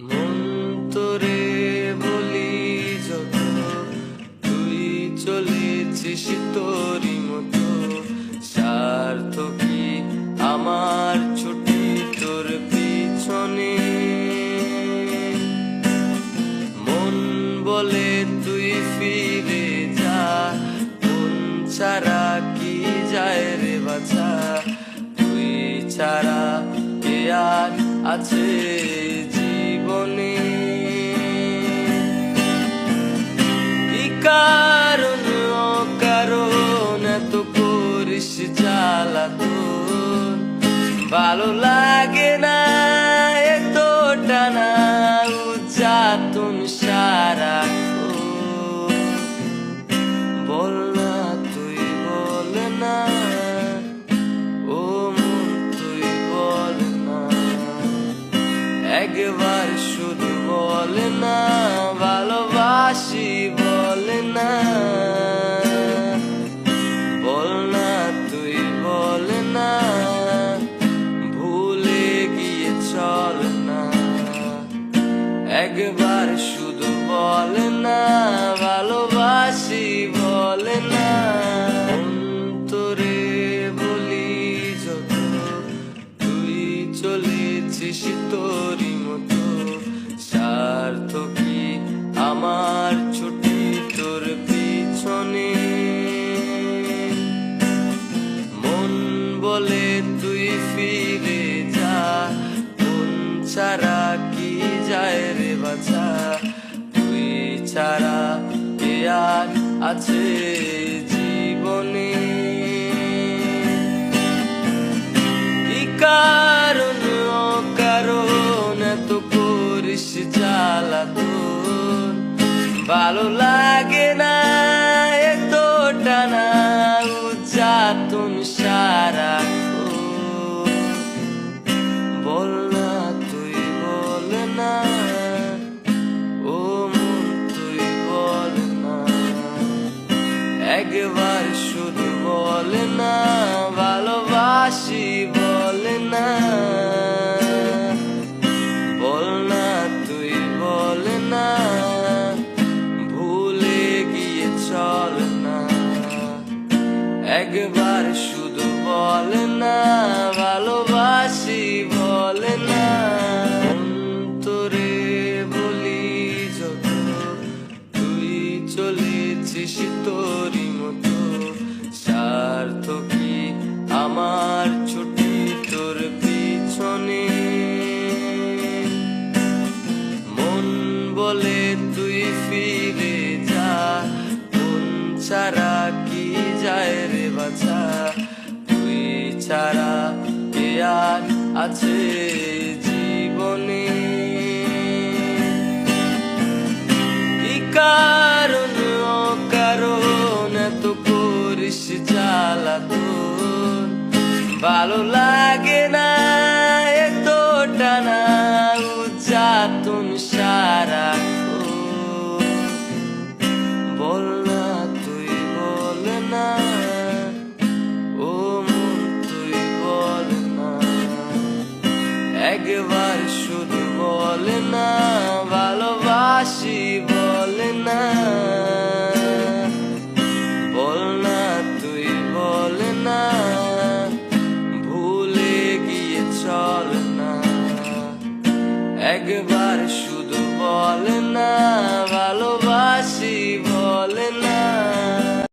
মন তোরে বলি যত, তুই চলেছিস তোরই মতো। স্বার্থ কি আমার ছুটি তোর পিছনে? মন বলে তুই ফিরে যা, মন ছাড়া কি যায় রে বাছা? তুই ছাড়া কে আর আছে জীবনে? কি কারণ অকারণ এত করিস জ্বালাতন? ভালো লাগে না এত টানা উজ্জাতন সারাক্ষণ। বল না তুই বল না, ও মন তুই বল না, একবার শুধু বল না ভালোবাসি বল না। বল না তুই বল না, ভুলে গিয়ে চল না, একবার শুধু বল না ভালোবাসি বল না। তোরে বলি যত, তুই চলেছিস তোরই মতো। স্বার্থ কি আমার ছুটি তোর পিছনে? মন বলে তুই ফিরে যা, মন ছাড়া কি যায় রে বাছা? তুই ছাড়া কে আর আছে জীবনে? কি কারণ অকারণ এত করিস জ্বালাতন? ভালো লাগে না এত টানা উজ্জাতন সারাক্ষণ। বল না তুই বল না, ও মন তুই বল না, একবার শুধু বল না ভালোবাসি বল না। বল না তুই বল না, ভুলে গিয়ে চল না, একবার শুধু বল না ভালোবাসি বল না। তোরে বলি যত, তুই চলেছিস তোরই মতো। স্বার্থ কি আমার ছুটি তোর পিছনে? মন বলে তুই ফিরে যা, মন ছাড়া কি যায় রে বাছা? তুই ছাড়া কে আর আছে জীবনে? কি কারণ অকারণ এত করিস জ্বালাতন? ভালো লাগে না এত টানা উজ্জাতন সারাক্ষণ। বল না তুই বল না, ও মন তুই বল না, একবার শুধু বল না ভালোবাসি বল না। বল না তুই বল না, ভুলে গিয়ে চল না, একবার শুধু বল না ভালোবাসি বল না।